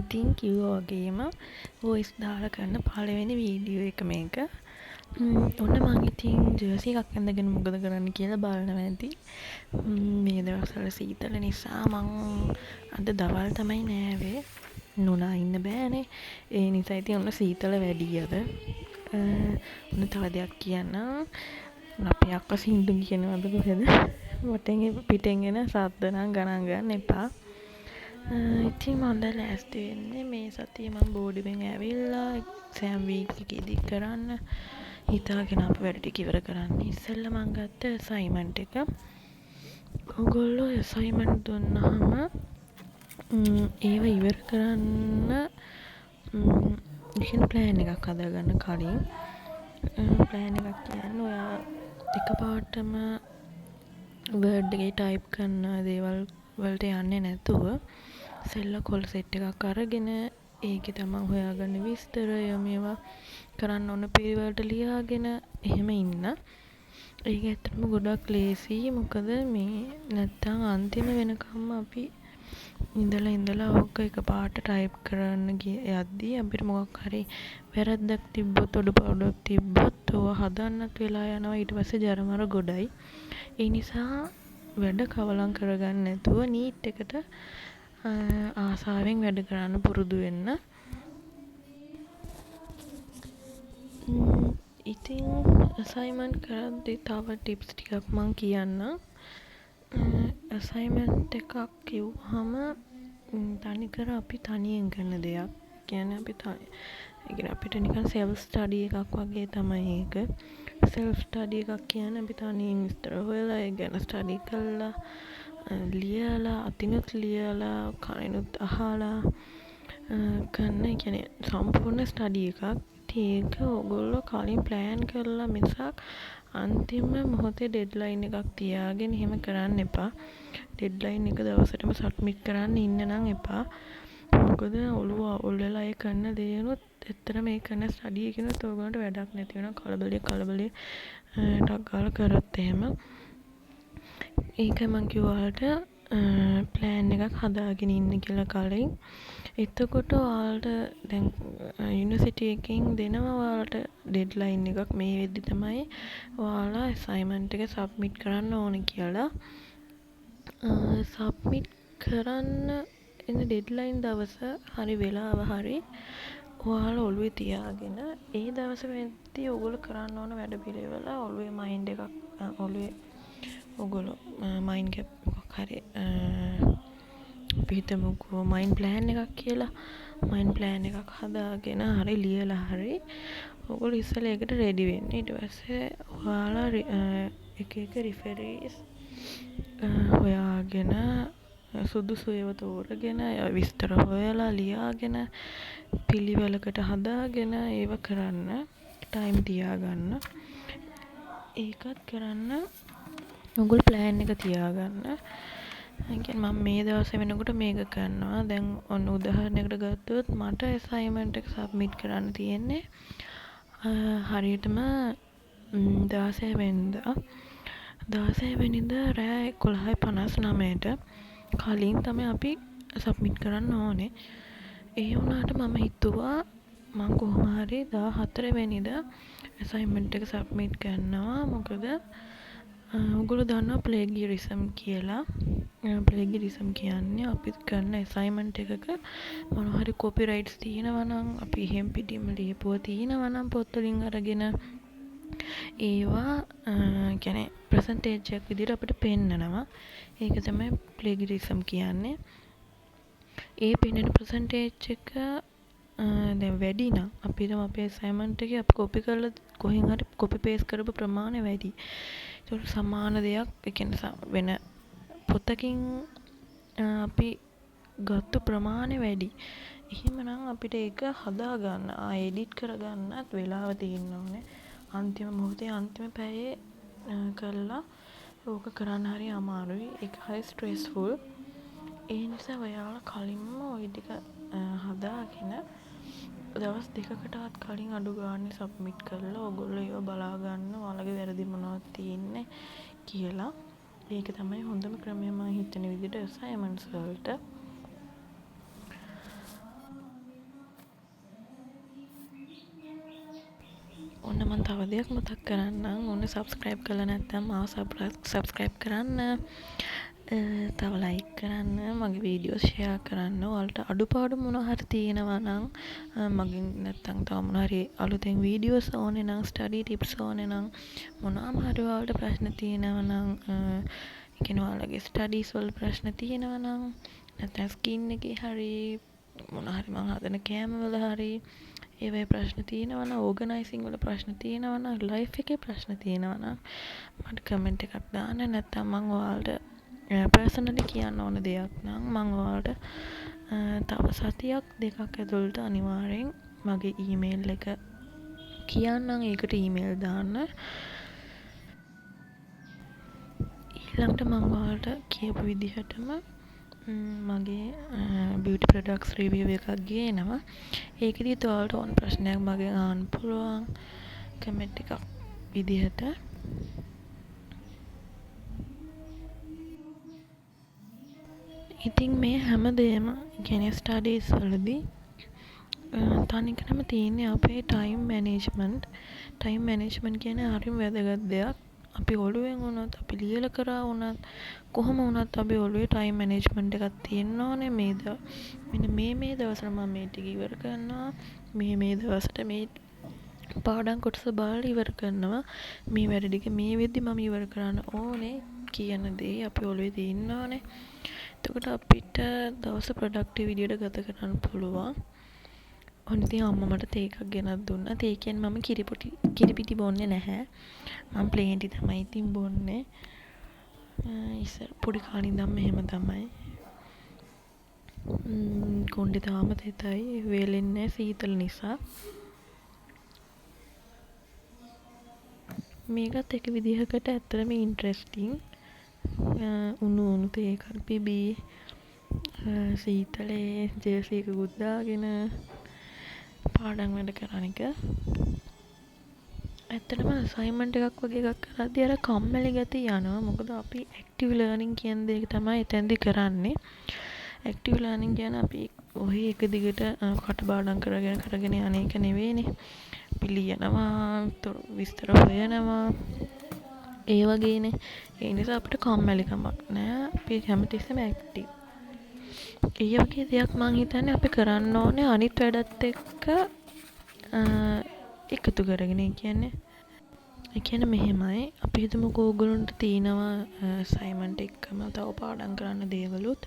ඉතින් කිව්වා වගේම වොයිස් දාලා කරන පළවෙනි වීඩියෝ එක මේක. ඔන්න මං ඉතින් ජර්සි එකක් ඇඳගෙන මොකද කරන්න කියලා බලනවා ඇති. මේ දවස්වල සීතල නිසා මං අද දවල් තමයි නෑවේ. නොනා ඉන්න බෑනේ. ඒ නිසා ඉතින් ඔන්න සීතල වැඩි අද. ඔන්න තව දෙයක් කියන්නම්. අපේ අක්කා සින්දු කියනවාද කොහෙද? වටෙන් පිටෙන් එන සද්ද නම් ගණන් ගන්න එපා. ඉතින් මම දැන් ලෑස්ති වෙන්නේ මේ සතියේ මම බෝඩිමෙන් ඇවිල්ලා එක්සෑම් වීක් එක ඉදිරි කරන්න හිතාගෙන අපේ වැඩ ටික ඉවර කරන්න ඉස්සෙල්ලා මම ගත්ත අසයින්මන්ට් එක. ඔයගොල්ලෝ අසයින්මන්ට් දුන්නාම ඒව ඉවර කරන්න ඉතින් ප්ලෑන් එකක් හදාගන්න කලින් ප්ලෑන් එකක් කියන්නේ ඔයා එකපාරටම වර්ඩ් එකේ ටයිප් කරන දේවල් වලට යන්නේ නැතුව ඉස්සෙල්ලා කොල් සෙට් එකක් අරගෙන ඒකේ තමන් හොයාගන්න විස්තරය මේවා කරන්න ඕන පිළිවෙලට ලියාගෙන එහෙම ඉන්න. ඒක ඇත්තටම ගොඩක් ලේසි. මොකද මේ නැත්තම් අන්තිම වෙනකම්ම අපි ඉඳලා ඕක එකපාරට ටයිප් කරන්න යද්දී අපිට මොකක් හරි වැරද්දක් තිබ්බොත් අඩුපාඩුවක් තිබ්බොත් ඕවා හදන්නත් වෙලා යනවා. ඊට පස්සේ ජරමර ගොඩයි. ඒ නිසා වැඩ කවලම් කරගන්න නැතුව නීට් එකට ආසාවෙන් වැඩ කරන්න පුරුදු වෙන්න. ඉතින් අසයින්මන්ට් කරද්දී තව ටිප්ස් ටිකක් මම කියන්නම්. අසයින්මන්ට් එකක් කිව්වහම තනිකර අපි තනියෙන් කරන දෙයක්. කියන්නේ අපිට නිකන් සෙල්ෆ් ස්ටඩි එකක් වගේ තමයි ඒක. සෙල්ෆ් ස්ටඩි එකක් කියන්නේ අපි තනියෙන් විස්තර හොයලා ඒ ගැන ස්ටඩි කරලා ලියලා අතිනුත් ලියලා කනිනුත් අහලා කරන කියන්නේ සම්පූර්ණ ස්ටඩි එකක්. ඒක ඔයගොල්ලෝ කලින් ප්ලෑන් කරලා මිසක් අන්තිම මොහොතේ ඩෙඩ්ලයින් එකක් තියාගෙන එහෙම කරන්න එපා. ඩෙඩ්ලයින් එක දවසටම සබ්මිට් කරන්න ඉන්න නම් එපා. මොකද ඔළුව අවුල් වෙලා ඒ කරන දේනොත් ඇත්තටම මේ කරන ස්ටඩි එකනොත් ඔයගොල්ලන්ට වැඩක් නැති වෙනවා. කලබලේ ටක් ගාලා කරත් එහෙම. ඒකයි මං කිව්වාට ප්ලෑන් එකක් හදාගෙන ඉන්න කියලා කලින්. එතකොට ඔයාලට දැන් යුනිවර්සිටි එකකින් දෙනවා ඔයාලට ඩෙඩ්ලයින් එකක් මේ වෙද්දි තමයි ඔයාලා අසයින්මන්ට් එක සබ්මිට් කරන්න ඕනේ කියලා. සබ්මිට් කරන්න එන ඩෙඩ්ලයින් දවස හරි වෙලාව හරි ඔයාලා ඔළුවේ තියාගෙන ඒ දවස වෙද්දි ඔයගොල්ලෝ කරන්න ඕන වැඩ පිළිවෙල ඔළුවේ මයින්ඩ් එකක් ඔළුවේ ඔයගොල්ලෝ මයින්ඩ් ගැප් මොකක් හරි පිටමුකෝ මයින්ඩ් ප්ලෑන් එකක් කියලා මයින්ඩ් ප්ලෑන් එකක් හදාගෙන හරි ලියලා හරි ඔයගොල්ලෝ ඉස්සෙල්ලා ඒකට රෙඩි වෙන්න. ඊට පස්සේ ඔයාලා එක රිෆරන්ස් හොයාගෙන සුදුසු ඒවා තෝරගෙන විස්තර හොයලා ලියාගෙන පිළිවෙලකට හදාගෙන ඒව කරන්න ටයිම් තියාගන්න. ඒකත් කරන්න ඔයගොල්ලෝ ප්ලෑන් එක තියාගන්න. මම මේ දවසේ වෙනකොට මේක කරනවා. දැන් ඔන්න උදාහරණයකට ගත්තොත් මට අසයින්මන්ට් එක සබ්මිට් කරන්න තියෙන්නේ හරියටම 16 වෙනිදා. 16 වෙනිදා රෑ 11:59ට කලින් තමයි අපි සබ්මිට් කරන්න ඕනේ. ඒ වුණාට මම හිතුවා මම කොහොම හරි 14 වෙනිදා අසයින්මන්ට් එක සබ්මිට් කරනවා. මොකද ඔයගොල්ලෝ දන්නවා ප්ලේගියරිසම් කියලා. ප්ලේගියරිසම් කියන්නේ අපි කරන අසයින්මන්ට් එකක මොනවා හරි කොපිරයිට්ස් තියෙනවා නම් අපි එහෙම් පිටින්ම ලියපුවා තියෙනවා නම් පොත් වලින් අරගෙන ඒවා කියන්නේ ප්‍රසන්ටේජ් එකක් විදිහට අපිට පෙන්නනවා. ඒක තමයි ප්ලේගියරිසම් කියන්නේ. ඒ පෙන්නන ප්‍රසන්ටේජ් එක දැන් වැඩි නම් අපිට අපේ අසයින්මන්ට් එකේ අපි කොපි කරලා කොහෙන් හරි කොපි පේස්ට් කරපු ප්‍රමාණය වැඩි. ඒක සමාන දෙයක් ඒ කියන්නේ වෙන පොතකින් අපි ගත්ත ප්‍රමාණය වැඩි. එහෙමනම් අපිට ඒක හදා ගන්න එඩිට් කරගන්නත් වෙලාව තියෙන්න ඕනේ. අන්තිම මොහොතේ අන්තිම පැයේ කරලා ඕක කරන්න හරි අමාරුයි. ඒක හරි ස්ට්‍රෙස්ෆුල්. ඒ නිසා ඔයාලා කලින්ම ওই ටික හදාගෙන දවස් දෙකකටවත් කලින් අඩු ගානේ සබ්මිට් කරලා ඔයගොල්ලෝ ඒව බලා ගන්න ඔයාලගේ වැරදි මොනවද තියෙන්නේ කියලා. ඒක තමයි හොඳම ක්‍රමය මම හිතන විදිහට අසයින්මන්ට්ස් වලට. ඔන්න මම තව දෙයක් මතක් කරන්නම්. ඔන්න subscribe කරලා නැත්නම් මාව subscribe කරන්න. තව like කරන්න, මගේ වීඩියෝස් share කරන්න. ඔයාලට අඩුපාඩු මොනවා හරි තියෙනවා නම් මගෙන් නැත්නම් තව මොනවා හරි අලුතෙන් වීඩියෝස් ඕනේ නම්, study tips ඕනේ නම්, මොනවාම හරි ඔයාලට ප්‍රශ්න තියෙනවා නම්, ඒ කියන්නේ ඔයාලගේ studies වල ප්‍රශ්න තියෙනවා නම්, නැත්නම් skin එකේ හරි මොනවා හරි මම හදන කෑම වල හරි ඒ වගේ ප්‍රශ්න තියෙනවා නම්, ඕගනයිසින් වල ප්‍රශ්න තියෙනවා නම්, ලයිෆ් එකේ ප්‍රශ්න තියෙනවා නම් මට කමෙන්ට් එකක් දාන්න. නැත්නම් මම ඔයාලට පර්සනලි කියන්න ඕන දෙයක් නම් මම ඔයාලට තව සතියක් දෙකක් ඇතුළත අනිවාර්යෙන් මගේ ඊමේල් එක කියන්නම්. ඒකට ඊමේල් දාන්න. ඊළඟට මම ඔයාලට කියපු විදිහටම මගේ beauty products review එකක් ගේනවා. ඒකෙදිත් ඔයාලට ඕන ප්‍රශ්නයක් මගෙන් අහන්න පුළුවන් කමෙන්ට් එකක් විදිහට. ඉතින් මේ හැමදේම කියන්නේ ස්ටඩීස් වලදී තනිකරම තියෙන්නේ අපේ ටයිම් මැනේජ්මන්ට්. ටයිම් මැනේජ්මන්ට් කියන්නේ හරිම වැදගත් දෙයක්. අපි ඔළුවෙන් වුණත්, අපි ලියලා කරා වුණත්, කොහොම වුණත් අපි ඔළුවේ ටයිම් මැනේජ්මන්ට් එකක් තියෙන්න ඕනේ. මෙන්න මේ දවස්වල මම මේ ටික ඉවර කරනවා. මේ දවස්වලට මේ පාඩම් කොටස බලලා ඉවර කරනවා. මේ වැඩ ටික මේ වෙද්දි මම ඉවර කරන්න ඕනේ කියන දේ අපි ඔළුවේ තියෙන්න ඕනේ. එතකොට අපිට දවස ප්‍රොඩක්ටිව් විදියට ගත කරන්න පුළුවන්. ඔන්න ඉතින් අම්මා මට තේ එකක් ගෙනත් දුන්නා. තේ කියන්නේ මම කිරිපිටි බොන්නේ නැහැ. මම ප්ලේන් ටී තමයි ඉතින් බොන්නේ. ඉස්සර පොඩි කාලේ ඉඳන් මෙහෙම තමයි. කොණ්ඩේ තාම තෙතයි. වේලෙන්නේ සීතල නිසා. මේකත් එක විදිහකට ඇත්තටම ඉන්ට්‍රෙස්ටිං. උණු තේ එකක් බිබී සීතලේ ජර්සි එකකුත් දාගෙන පාඩම් වැඩ කරන එක. ඇත්තටම අසයින්මන්ට් එකක් වගේ එකක් කරද්දී අර කම්මැලි ගතිය යනවා. මොකද අපි ඇක්ටිව් ලර්නින් කියන දේ තමයි එතෙන්දි කරන්නේ. ඇක්ටිව් ලර්නින් කියන්නේ අපි ඔහි එක දිගට කටපාඩම් කරගෙන යන එක නෙවෙයිනේ. අපි ලියනවා, විස්තර හොයනවා, ඒ වගේනේ. ඒ නිසා අපිට කම්මැලිකමක් නෑ. අපි හැමතිස්සෙම ඇක්ටිව්. ඒ වගේ දෙයක් මං හිතන්නේ අපි කරන්න ඕනේ අනිත් වැඩත් එක්ක එකතු කරගෙන. ඒ කියන්නේ මෙහෙමයි. අපි හිතමුකෝ ඕගොල්ලන්ට තියෙනවා අසයින්මන්ට් එක්කම තව පාඩම් කරන්න දේවලුත්.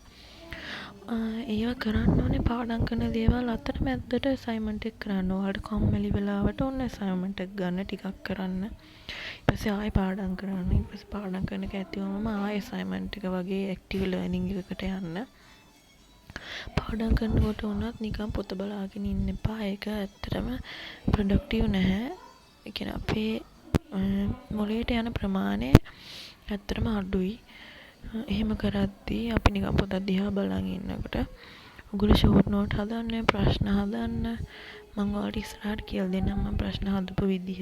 ඒවා කරන්න ඕනේ. පාඩම් කරන දේවල් අතර මැද්දට අසයින්මන්ට් එක කරන්න. ඔයාලට කම්මැලි වෙලාවට ඕනේ අසයින්මන්ට් එක ගන්න, ටිකක් කරන්න. ඊට පස්සේ ආයෙ පාඩම් කරන්න. ඊට පස්සේ පාඩම් කරන එක ඇති වුණාම ආයෙ අසයින්මන්ට් එක වගේ ඇක්ටිව් ලර්නින් එකකට යන්න. පාඩම් කරනකොට උනත් නිකන් පොත බලාගෙන ඉන්න එපා. ඒක ඇත්තටම ප්‍රොඩක්ටිව් නැහැ. ඒ කියන්නේ අපේ මොළයට යන ප්‍රමාණය ඇත්තටම අඩුයි. එහෙම කරද්දී අපි නිකන් පොත දිහා බලන් ඉන්නකොට ඔගොල්ලෝ ෂෝට් නෝට් හදන්න, ප්‍රශ්න හදන්න. මම ඔයාලට ඉස්සරහට කියලා දෙන්නම් මම ප්‍රශ්න හදපු විදිහ.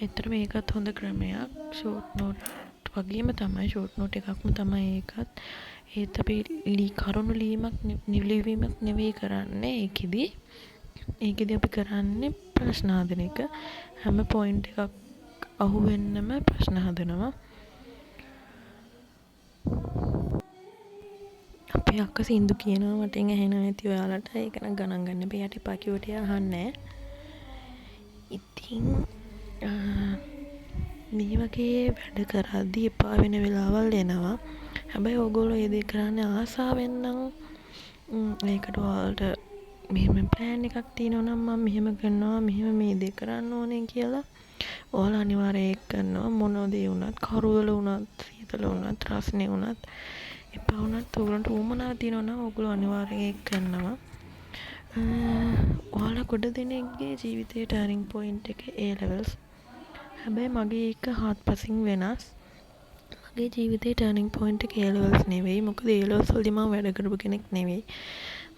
ඇත්තටම ඒකත් හොඳ ක්‍රමයක්. ෂෝට් නෝට් වගේම තමයි, ෂෝට් නෝට් එකක්ම තමයි ඒකත්. ඒත් අපි කරුණු ලිවීමක් නෙවෙයි කරන්නේ. ඒකෙදි අපි කරන්නේ ප්‍රශ්න හදන එක. හැම පොයින්ට් එකක් අහුවෙන්නම ප්‍රශ්න හදනවා. අපේ අක්කා සින්දු කියනවා මටෙන් ඇහෙනවා ඇති ඔයාලට. ඒක නම් ගණන් ගන්න බෑ. යට පකියට අහන්නේ. ඉතින් මේ වගේ වැඩ කරද්දී එපා වෙන වෙලාවල් එනවා. හැබැයි ඕගොල්ලෝ ඒ දේ කරන්නේ ආසාවෙන් නම් ඒකට ඔයාලට මෙහෙම ප්ලෑන් එකක් තියෙනවා නම් මම මෙහෙම කරනවා, මෙහෙම මේ දේ කරන්න ඕනේ කියලා ඔයාලා අනිවාර්යයෙන් ඒක කරනවා. මොන දේ වුණත්, කරුවල වුණත්, සීතල වුණත්, රස්නේ වුණත්, එපා වුණත් ඕගොල්ලන්ට උවමනා තියෙනවා නම් ඕගොල්ලෝ අනිවාර්යයෙන් ඒක කරනවා. ඔයාලා ගොඩ දෙනෙක්ගේ ජීවිතේ ටර්නින් පොයින්ට් එක A levels. හැබැයි මගේ එක හත්පසින් වෙනස්. මගේ ජීවිතේ ටර්නින් පොයින්ට් එක A levels නෙවෙයි. මොකද A levels වලදී මම වැඩ කරපු කෙනෙක් නෙවෙයි.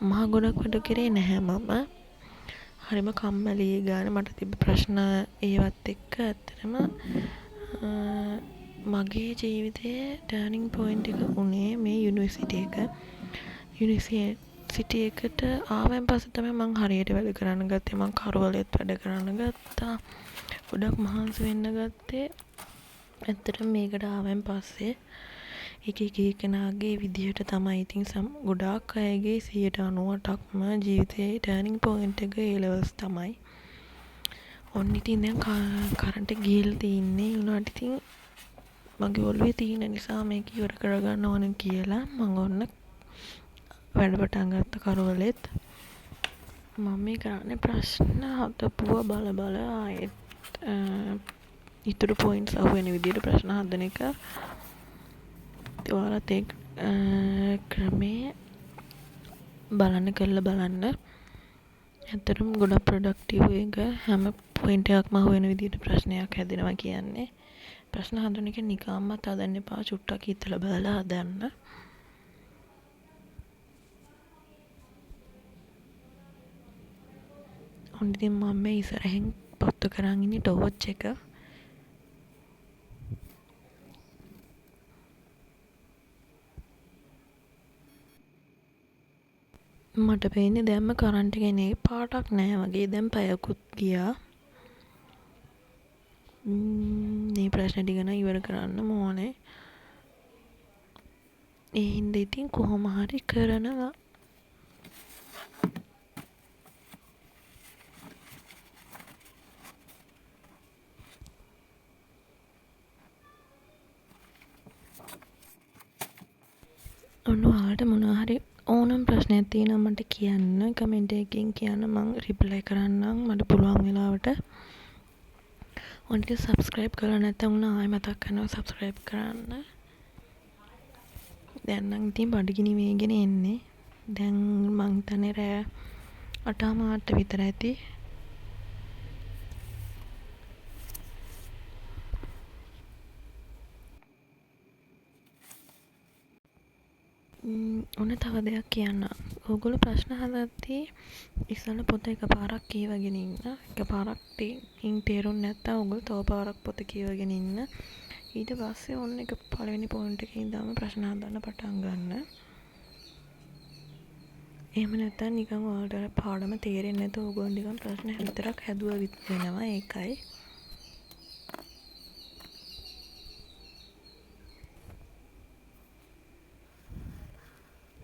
මහ ගොඩක් වැඩ කරේ නැහැ මම. හරිම කම්මැලි ගාන මට තිබ්බ ප්‍රශ්න ඒවත් එක්ක ඇත්තටම මගේ ජීවිතේ ටර්නින් පොයින්ට් එක උනේ මේ යුනිවර්සිටි එක. සිටි එකට ආවෙන් පස්සේ තමයි මං හරියට වැඩ කරන්න ගත්තේ. මං කරවලෙත් වැඩ කරන්න ගත්තා. ගොඩක් මහන්සි වෙන්න ගත්තේ. ඇත්තටම මේකට ආවෙන් පස්සේ එක කෙනාගේ විදිහට තමයි. ඉතින් ගොඩාක් අයගේ 98%ක්ම ජීවිතේ ටර්නින් පොයින්ට් එක A levels තමයි. ඔන්න ඉතින් දැන් කරන්ට් එක ගිහලා තින්නේ. උනාට ඉතින් මගේ ඔළුවේ තියෙන නිසා මේක ඉවර කරගන්න ඕන කියලා මම ඔන්න වැඩ පටන් ගත්ත කරවලෙත්. මම මේ කරන්නේ ප්‍රශ්න හදපුවා බල ආයෙත් ඉතුරු පොයින්ට්ස් අහුවෙන විදිහට ප්‍රශ්න හදන එක. ඔයාලත් ඒ ක්‍රමේ කරලා බලන්න. ඇත්තටම ගොඩක් ප්‍රොඩක්ටිව් එක. හැම පොයින්ට් එකක්ම අහුවෙන විදිහට ප්‍රශ්නයක් හැදෙනවා කියන්නේ. ප්‍රශ්න හදන එක නිකම්මත් හදන්න එපා. චුට්ටක් හිතලා බලලා හදන්න. ඔන්න ඉතින් මම මේ ඉස්සරහින් පත්තු කරන් ඉන්නේ ටෝච් එක. මට පේන්නේ දැම්ම කරන්ට් එක එන්නේ පාටක් නෑ වගේ. දැන් පැයකුත් ගියා. මේ ප්‍රශ්න ටික නම් ඉවර කරන්න ඕනේ. ඒ හින්දා ඉතින් කොහොම හරි කරනවා. ඔන්න ඔයාලට මොනවා හරි ඕනම් ප්‍රශ්නයක් තියෙනවා මට කියන්න. කමෙන්ට් එකකින් කියන්න. මම රිප්ලයි කරන්නම් මට පුළුවන් වෙලාවට. ඔන්න ඉතින් සබ්ස්ක්‍රයිබ් කරලා නැත්නම් උන ආයෙ මතක් කරනවා සබ්ස්ක්‍රයිබ් කරන්න. දැන් නම් ඉතින් බඩගිනි වේගෙන එන්නේ. දැන් මං හිතන්නේ රෑ 8:00 විතර ඇති. ඔන්න තව දෙයක් කියන්න. ඔයගොල්ලෝ ප්‍රශ්න හදද්දී ඉස්සෙල්ලා පොත එකපාරක් කියවගෙන ඉන්න. එකපාරක් තේරුම් නැත්නම් ඔයගොල්ලෝ තව පාරක් පොත කියවගෙන ඉන්න. ඊට පස්සේ ඔන්න එක පළවෙනි පොයින්ට් එකේ ඉඳන්ම ප්‍රශ්න හදන්න පටන් ගන්න. එහෙම නැත්නම් නිකන් ඔයාලට පාඩම තේරෙන්නේ නැතුව ඔයගොල්ලෝ නිකන් ප්‍රශ්න විතරක් හැදුවා වෙනවා. ඒකයි.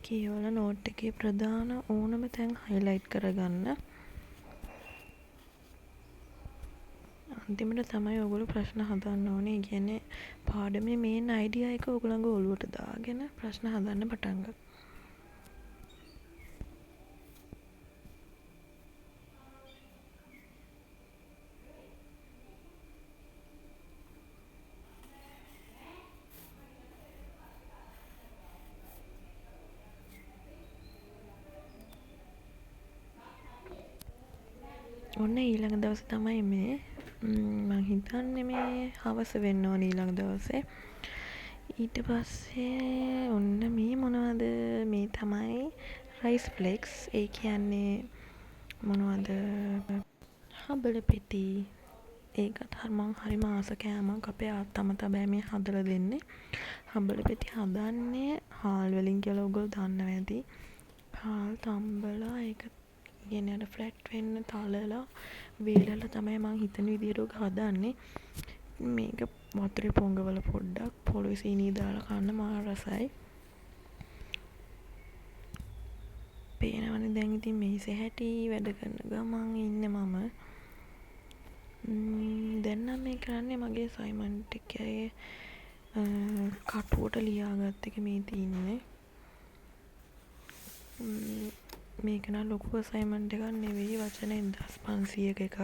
කියවලා නෝට් එකේ ප්‍රධාන ඕනම තැන් හයිලයිට් කරගන්න. අන්තිමට තමයි ඔයගොල්ලෝ ප්‍රශ්න හදන්න ඕනේ. ඒ කියන්නේ පාඩමේ මේන් අයිඩියා එක ඔයගොල්ලන්ගේ ඔළුවට දාගෙන ප්‍රශ්න හදන්න පටන් ගන්න. ඔන්න ඊළඟ දවසේ තමයි මේ මම හිතන්නේ මේ හවස වෙන්න ඕනේ ඊළඟ දවසේ. ඊට පස්සේ ඔන්න මේ මොනවද මේ තමයි රයිස් ෆ්ලෙක්ස්. ඒ කියන්නේ මොනවද හබල පෙති. ඒකත් මං හරිම ආස කෑමක්. අපේ අත්තම තමයි මේ හදලා දෙන්නේ. හබල පෙති හදන්නේ හාල් වලින් කියලා ඔයගොල්ලෝ දන්නවා ඇති. හාල් තම්බලා ඒක කියන්නේ අර ෆ්ලැට් වෙන්න තලලා වේලලා තමයි මං හිතන විදියට ඔක හදන්නේ. මේක වතුරේ පොඟවල පොඩ්ඩක් පොළොවේ සීනි දාලා කන්න මා රසයි. පේනවනේ දැන් ඉතින් මේසේ හැටි වැඩ කරන ගමන් ඉන්නේ මම. දැන් නම් මේ කරන්නේ මගේ අසයින්මන්ට් එකේ කටුවට ලියාගත්ත එක මේ තියෙන්නේ. මේක නම් ලොකු අසයින්මන්ට් එකක් නෙවෙයි. වචන 1500ක එකක්.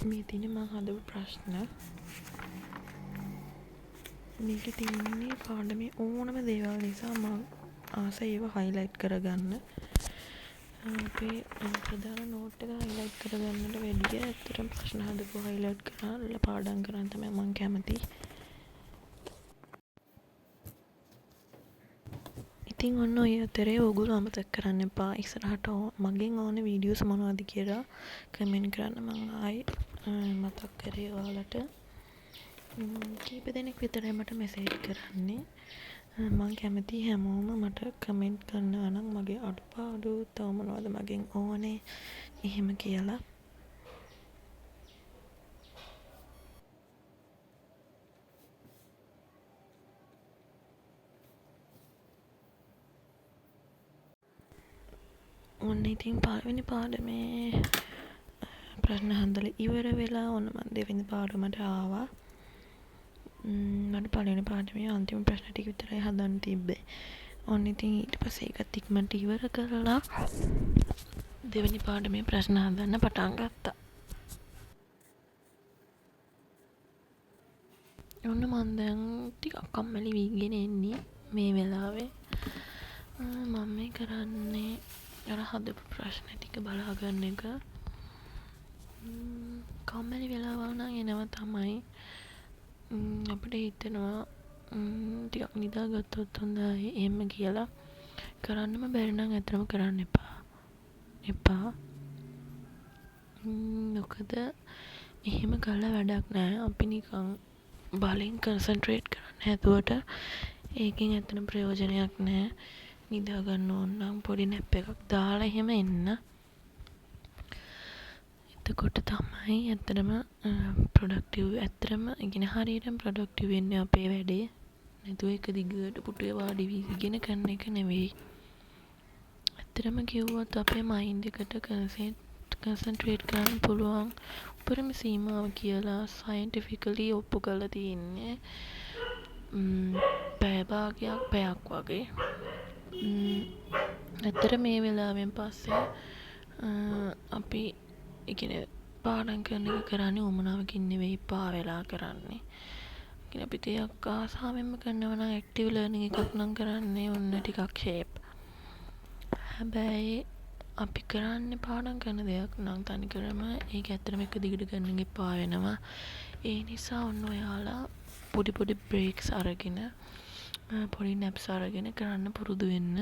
මේ තියෙන්නේ මම හදපු ප්‍රශ්න. මේකේ තියෙන්නේ පාඩමේ ඕනම දේවල් නිසා මම ආස ඒව හයිලයිට් කරගන්න. අපේ ප්‍රධාන නෝට් එක හයිලයිට් කරගන්නට වැඩිය ඇත්තටම ප්‍රශ්න හදපුවා හයිලයිට් කරලා පාඩම් කරන්න තමයි මම කැමති. ඉතින් ඔන්න ඔය අතරේ ඕගොල්ලෝ අමතක කරන්න එපා ඉස්සරහට මගෙන් ඕන වීඩියෝස් මොනවද කියලා කමෙන්ට් කරන්න. මම ආයි මතක් කරේ ඔයාලට. කීප දෙනෙක් විතරයි මට මෙසේජ් කරන්නේ. මම කැමති හැමෝම මට කමෙන්ට් කරනවා නම් මගේ අඩුපාඩු තව මොනවද මගෙන් ඕනේ එහෙම කියලා. ඔන්න ඉතින් පළවෙනි පාඩමේ ප්‍රශ්න හන්දල ඉවර වෙලා ඔන්න මම දෙවෙනි පාඩමට ආවා. මට පළවෙනි පාඩමේ අන්තිම ප්‍රශ්න ටික විතරයි හදන්න තිබ්බේ. ඔන්න ඉතින් ඊට පස්සේ ඒකත් ඉක්මනට ඉවර කරලා දෙවෙනි පාඩමේ ප්‍රශ්න හදන්න පටන් ගත්තා. ඔන්න මම දැන් ටිකක් කම්මැලි වීගෙන එන්නේ මේ වෙලාවේ. මම මේ කරන්නේ අර හදපු ප්‍රශ්න ටික බලා ගන්න එක. කම්මැලි වෙලාවල් නම් එනවා තමයි. අපිට හිතෙනවා ටිකක් නිදාගත්තොත් හොඳයි එහෙම කියලා. කරන්නම බැරි නම් ඇත්තටම කරන්න එපා. මොකද එහෙම කළා වැඩක් නැහැ. අපි නිකන් බලෙන් කන්සන්ට්‍රේට් කරන්න හැදුවට ඒකෙන් ඇත්තටම ප්‍රයෝජනයක් නැහැ. නිදා ගන්න ඕන නම් පොඩි නැප් එකක් දාලා එහෙම එන්න. එතකොට තමයි ඇත්තටම ප්‍රොඩක්ටිව් ඇත්තටම ඉගෙන හරියටම ප්‍රොඩක්ටිව් වෙන්නේ අපේ වැඩේ. නැතුව එක දිගට පුටුවේ වාඩි වී ඉගෙන ගන්න එක නෙවෙයි. ඇත්තටම කිව්වොත් අපේ මයින්ඩ් එකට කන්සන්ට්‍රේට් කරන්න පුළුවන් උපරිම සීමාව කියලා සයන්ටිෆිකලි ඔප්පු කරලා තියෙන්නේ පැය භාගයක් පැයක් වගේ. ඇත්තට මේ වෙලාවෙන් පස්සේ අපි ඉගෙන පාඩම් කරන එක කරන්නේ උමනාවකින් නෙවෙයි පා වෙලා කරන්නේ. ඉතින් අපි ටිකක් ආසාවෙන්ම කරනවා නම් ඇක්ටිව් ලර්නින් එකක් නම් කරන්නේ ඔන්න ටිකක් ෂේප්. හැබැයි අපි කරන්නේ පාඩම් කරන දෙයක් නම් තනිකරම ඒක ඇත්තටම එක දිගට කරන්න එපා වෙනවා. ඒ නිසා ඔන්න ඔයාලා පොඩි බ්‍රේක්ස් අරගෙන පොඩි නැප්ස් අරගෙන කරන්න පුරුදු වෙන්න.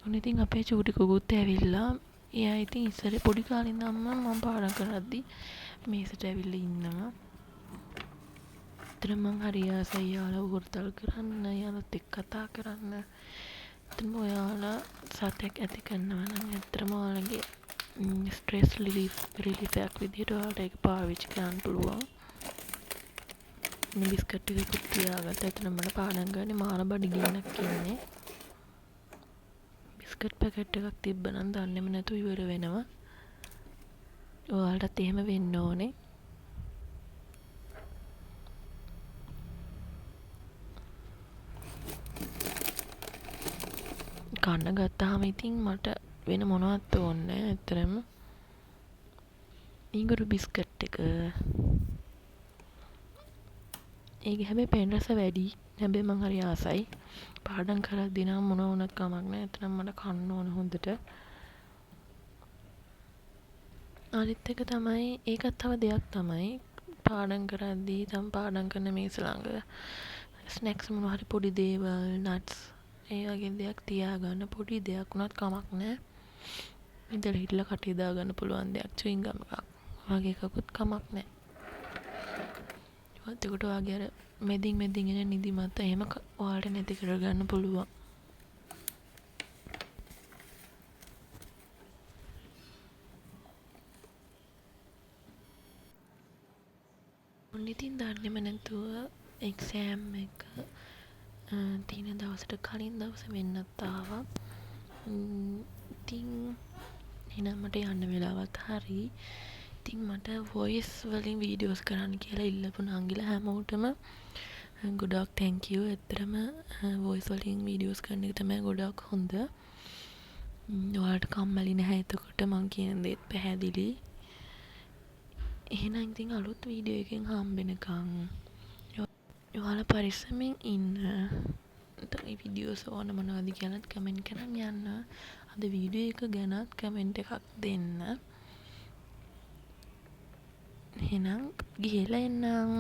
ඔන්න ඉතින් අපේ චූටි කුකුත් ඇවිල්ලා එයා ඉතින් ඉස්සර පොඩි කාලේ ඉඳන්ම මම පාඩම් කරද්දි මේසට ඇවිල්ලා ඉන්නවා. ඇත්තටම මං හරි ආසයි යාළුවෝ වෘතල් කරන්න, යාළුවොත් එක්ක කතා කරන්න. ඇත්තටම ඔයාලා සතෙක් ඇති කරනවා නම් ඇත්තටම ඔයාලගේ ස්ට්‍රෙස් රිලීෆ් එකක් විදිහට ඔයාලට ඒක පාවිච්චි කරන්න පුළුවන්. මේ බිස්කට් ටිකකුත් තියාගත්තා. එතන මම පාඩම් ගන්නේ මාන බඩගින්නක් ඉන්නේ. බිස්කට් පැකට් එකක් තිබ්බනම් දන්නේම නැතුව ඉවර වෙනවා. ඔයාලටත් එහෙම වෙන්න ඕනේ. කන්න ගත්තාම ඉතින් මට වෙන මොනවත් ඕනේ නැහැ ඇත්තටම. ඊගොරු බිස්කට් එක. ඒක හැබැයි පෙන් රස වැඩි. හැබැයි මං හරි ආසයි. පාඩම් කරද්දී නම් මොන වුණත් කමක් නැහැ. ඇත්තටම මට කන්න ඕන හොඳට. අනිත් එක තමයි ඒකත් තව දෙයක් තමයි. පාඩම් කරද්දී තම පාඩම් කරන මේස ළඟ ස්නැක්ස් මොනවා හරි පොඩි දේවල් නට්ස් ඒ වගේ දෙයක් තියාගන්න. පොඩි දෙයක් වුණත් කමක් නැහැ. ඉඳලා හිටලා කටේ දාගන්න පුළුවන් දෙයක් චුයින් ගම් එකක් වගේ එකකුත් කමක් නැහැ. ඒකට ඔයාගේ අර මෙදින් එන නිදිමත එහෙම ඔයාලට නැති කරගන්න පුළුවන්. ඔන්න ඉතින් දන්නේම නැතුව එක්සෑම් එක තියෙන දවසට කලින් දවස වෙන්නත් ආවා. ඉතින් එහෙනම් මට යන්න වෙලාවත් හරි. ඉතින් මට වොයිස් වලින් වීඩියෝස් කරන්න කියලා ඉල්ලපු නංගිලා හැමෝටම ගොඩක් thank you. ඇත්තටම වොයිස් වලින් වීඩියෝස් කරන එක තමයි ගොඩක් හොඳ. ඔයාලට කම්මැලි නැහැ එතකොට මං කියන දේත් පැහැදිලි. එහෙනම් ඉතින් අලුත් වීඩියෝ එකකින් හම්බෙනකම් ඔයාලා පරිස්සමෙන් ඉන්න. මේ වීඩියෝස් ඕන මොනවද කියලාත් කමෙන්ට් කරන් යන්න. අද වීඩියෝ එක ගැනත් කමෙන්ට් එකක් දෙන්න. එහෙනම් ගිහලා එන්නම්.